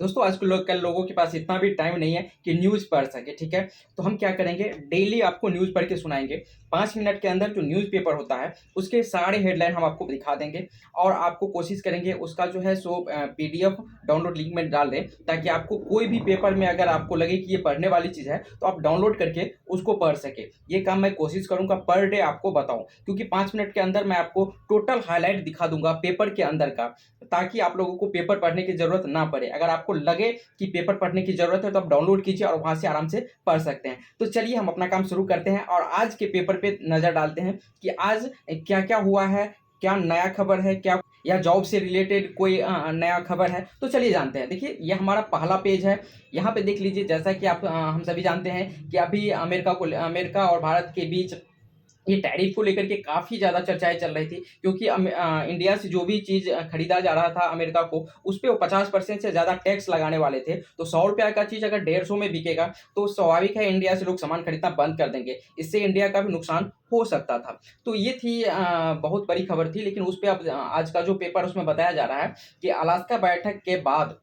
दोस्तों आजकल कल लोगों के पास इतना भी टाइम नहीं है कि न्यूज़ पढ़ सके, ठीक है। तो हम क्या करेंगे, डेली आपको न्यूज़ पढ़ के सुनाएंगे। 5 मिनट के अंदर जो न्यूज़पेपर होता है उसके सारे हेडलाइन हम आपको दिखा देंगे और आपको कोशिश करेंगे उसका जो है सो पीडीएफ डाउनलोड लिंक में डाल दें, ताकि आपको कोई भी पेपर में अगर आपको लगे कि ये पढ़ने वाली चीज़ है तो आप डाउनलोड करके उसको पढ़ सके। ये काम मैं कोशिश करूंगा पर डे आपको बताऊं, क्योंकि 5 मिनट के अंदर मैं आपको टोटल हाईलाइट दिखा दूंगा पेपर के अंदर का, ताकि आप लोगों को पेपर पढ़ने की जरूरत ना पड़े। अगर आपको लगे कि पेपर पढ़ने की जरूरत है तो आप डाउनलोड कीजिए और वहां से आराम से पढ़ सकते हैं। तो चलिए हम अपना काम शुरू करते हैं और आज के पेपर पे नजर डालते हैं कि आज क्या क्या हुआ है, क्या नया खबर है, क्या या जॉब से रिलेटेड कोई नया खबर है। तो चलिए जानते हैं। देखिए ये हमारा पहला पेज है। यहाँ पे देख लीजिए, जैसा कि आप हम सभी जानते हैं कि अभी अमेरिका और भारत के बीच ये टैरिफ को लेकर के काफ़ी ज़्यादा चर्चाएं चल रही थी, क्योंकि इंडिया से जो भी चीज़ खरीदा जा रहा था अमेरिका को, उस पर वो 50% से ज़्यादा टैक्स लगाने वाले थे। तो 100 रुपया का चीज़ अगर 150 में बिकेगा तो स्वाभाविक है इंडिया से लोग सामान खरीदना बंद कर देंगे। इससे इंडिया का भी नुकसान हो सकता था। तो ये थी बहुत बड़ी खबर थी। लेकिन उस पर अब आज का जो पेपर उसमें बताया जा रहा है कि अलास्का बैठक के बाद,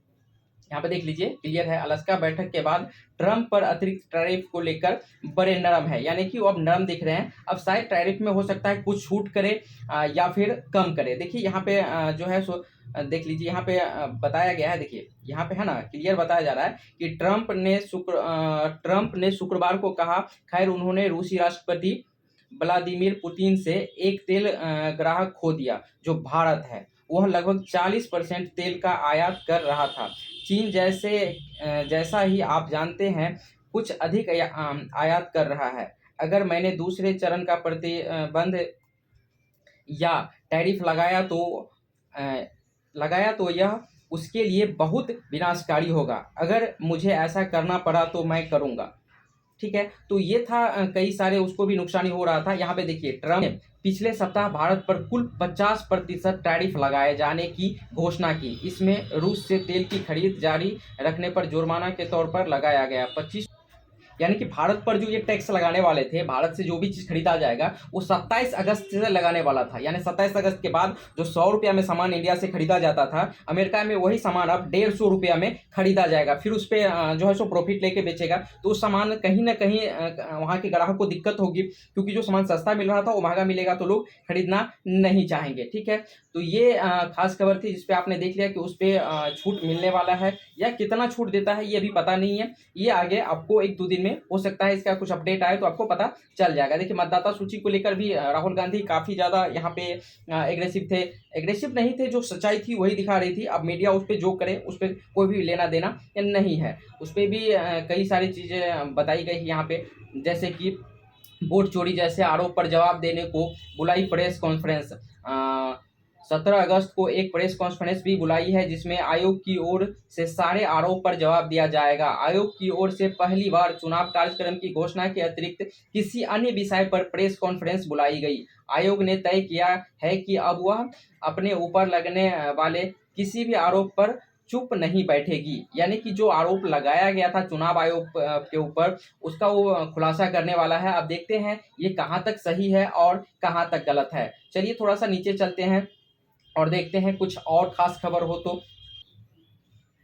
यहाँ पे देख लीजिए क्लियर है, अलास्का बैठक के बाद ट्रंप पर अतिरिक्त टैरिफ को लेकर बड़े नरम है, यानी कि वो अब नरम दिख रहे हैं। अब शायद टैरिफ में हो सकता है कुछ छूट करे या फिर कम करे। देखिए यहाँ पे जो है सो देख लीजिए, यहाँ पे बताया गया है। देखिए यहाँ पे है ना, क्लियर बताया जा रहा है कि ट्रंप ने शुक्रवार को कहा, खैर उन्होंने रूसी राष्ट्रपति व्लादिमीर पुतिन से एक तेल ग्राहक खो दिया जो भारत है। वह लगभग 40% तेल का आयात कर रहा था। चीन जैसा ही आप जानते हैं कुछ अधिक आयात कर रहा है। अगर मैंने दूसरे चरण का प्रतिबंध या टैरिफ अ, लगाया तो यह उसके लिए बहुत विनाशकारी होगा। अगर मुझे ऐसा करना पड़ा तो मैं करूंगा। ठीक है, तो ये था कई सारे उसको भी नुकसान हो रहा था। यहाँ पे देखिए ट्रम्प ने पिछले सप्ताह भारत पर कुल 50% टैरिफ लगाए जाने की घोषणा की। इसमें रूस से तेल की खरीद जारी रखने पर जुर्माना के तौर पर लगाया गया 25, यानी कि भारत पर जो ये टैक्स लगाने वाले थे, भारत से जो भी चीज खरीदा जाएगा वो 27 अगस्त से लगाने वाला था। यानी 27 अगस्त के बाद जो 100 रुपया में सामान इंडिया से खरीदा जाता था, अमेरिका में वही सामान अब 150 रुपया में खरीदा जाएगा। फिर उस पर जो है सो प्रॉफिट लेके बेचेगा, तो उस सामान कहीं ना कहीं वहाँ के ग्राहक को दिक्कत होगी, क्योंकि जो सामान सस्ता मिल रहा था वो महंगा मिलेगा तो लोग खरीदना नहीं चाहेंगे। ठीक है, तो ये खास खबर थी जिसपे आपने देख लिया कि उस पर छूट मिलने वाला है, या कितना छूट देता है ये भी पता नहीं है। ये आगे आपको 1-2 दिन में हो सकता है इसका कुछ अपडेट आए तो आपको पता चल जाएगा। देखिए मतदाता सूची को लेकर भी राहुल गांधी काफी ज्यादा यहाँ पे एग्रेसिव थे। एग्रेसिव नहीं थे, जो सच्चाई थी वही दिखा रही थी। अब मीडिया उस पर जो करे उस पर कोई भी लेना देना नहीं है। उस पर भी कई सारी चीजें बताई गई यहाँ पे, जैसे कि वोट चोरी जैसे आरोप पर जवाब देने को बुलाई प्रेस कॉन्फ्रेंस। 17 अगस्त को एक प्रेस कॉन्फ्रेंस भी बुलाई है, जिसमें आयोग की ओर से सारे आरोप पर जवाब दिया जाएगा। आयोग की ओर से पहली बार चुनाव कार्यक्रम की घोषणा के अतिरिक्त किसी अन्य विषय पर प्रेस कॉन्फ्रेंस बुलाई गई। आयोग ने तय किया है कि अब वह अपने ऊपर लगने वाले किसी भी आरोप पर चुप नहीं बैठेगी। यानी कि जो आरोप लगाया गया था चुनाव आयोग के ऊपर, उसका वो खुलासा करने वाला है। अब देखते हैं ये कहाँ तक सही है और कहाँ तक गलत है। चलिए थोड़ा सा नीचे चलते हैं और देखते हैं कुछ और खास खबर हो तो।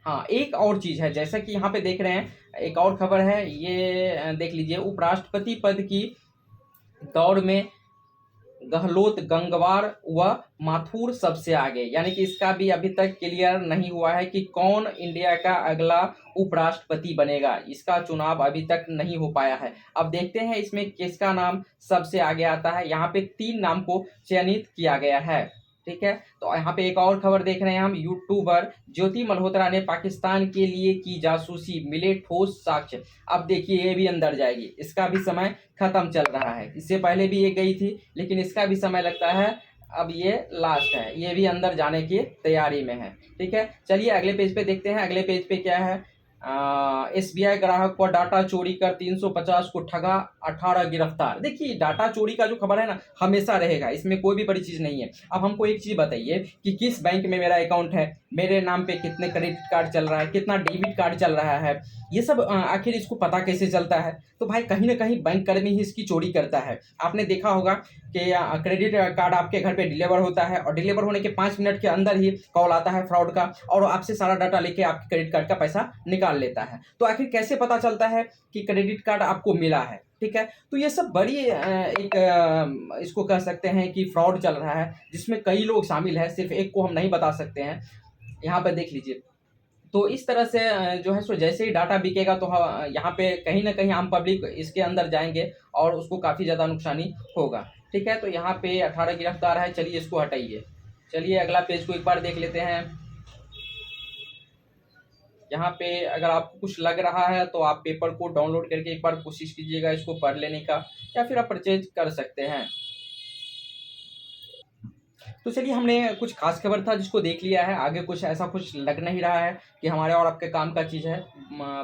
हाँ, एक और चीज है, जैसा कि यहाँ पे देख रहे हैं, एक और खबर है। ये देख लीजिए, उपराष्ट्रपति पद की दौड़ में गहलोत, गंगवार व माथुर सबसे आगे। यानी कि इसका भी अभी तक क्लियर नहीं हुआ है कि कौन इंडिया का अगला उपराष्ट्रपति बनेगा। इसका चुनाव अभी तक नहीं हो पाया है। अब देखते हैं इसमें किसका नाम सबसे आगे आता है। यहाँ पे 3 नाम को चयनित किया गया है। ठीक है, तो यहाँ पे एक और खबर देख रहे हैं हम। यूट्यूबर ज्योति मल्होत्रा ने पाकिस्तान के लिए की जासूसी, मिले ठोस साक्ष्य। अब देखिए ये भी अंदर जाएगी, इसका भी समय खत्म चल रहा है। इससे पहले भी ये गई थी, लेकिन इसका भी समय लगता है। अब ये लास्ट है, ये भी अंदर जाने की तैयारी में है। ठीक है, चलिए अगले पेज पे देखते हैं। अगले पेज पे क्या है, एसबीआई ग्राहक पर डाटा चोरी कर 350 को ठगा, 18 गिरफ्तार। देखिए डाटा चोरी का जो खबर है ना, हमेशा रहेगा, इसमें कोई भी बड़ी चीज नहीं है। अब हमको एक चीज बताइए कि किस बैंक में मेरा अकाउंट है, मेरे नाम पे कितने क्रेडिट कार्ड चल रहा है, कितना डेबिट कार्ड चल रहा है, ये सब आखिर इसको पता कैसे चलता है। तो भाई कहीं ना कहीं बैंक कर्मी ही इसकी चोरी करता है। आपने देखा होगा कि क्रेडिट कार्ड आपके घर पे डिलीवर होता है और डिलीवर होने के 5 मिनट के अंदर ही कॉल आता है फ्रॉड का और आपसे सारा डाटा लेके आपके क्रेडिट कार्ड का पैसा निकाल लेता है। तो आखिर कैसे पता चलता है कि क्रेडिट कार्ड आपको मिला है? ठीक है, तो ये सब बड़ी इसको कह सकते हैं कि फ्रॉड चल रहा है, जिसमें कई लोग शामिल हैं, सिर्फ एक को हम नहीं बता सकते हैं। यहाँ पे देख लीजिए। तो इस तरह से जो है सो जैसे ही डाटा बिकेगा तो यहाँ पे कहीं न कहीं आम पब्लिक इसके अंदर जाएँगे और उसको काफ़ी ज़्यादा नुकसानी होगा। ठीक है, तो यहाँ पे 18 गिरफ्तार है, चलिए इसको हटाइए। चलिए अगला पेज को एक बार देख लेते हैं। यहाँ पे अगर आपको कुछ लग रहा है तो आप पेपर को डाउनलोड करके एक बार कोशिश कीजिएगा इसको पढ़ लेने का, या फिर आप परचेज कर सकते हैं। तो चलिए, हमने कुछ खास खबर था जिसको देख लिया है, आगे कुछ ऐसा कुछ लग नहीं रहा है कि हमारे और आपके काम का चीज़ है।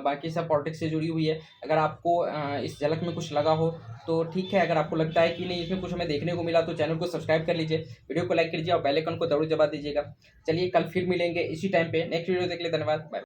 बाकी सब पॉलिटिक्स से जुड़ी हुई है। अगर आपको इस झलक में कुछ लगा हो तो ठीक है, अगर आपको लगता है कि नहीं इसमें कुछ हमें देखने को मिला तो चैनल को सब्सक्राइब कर लीजिए, वीडियो को लाइक कीजिए और बेल आइकन को जरूर दबा दीजिएगा। चलिए कल फिर मिलेंगे इसी टाइम पे नेक्स्ट वीडियो देखने के लिए धन्यवाद, बाय।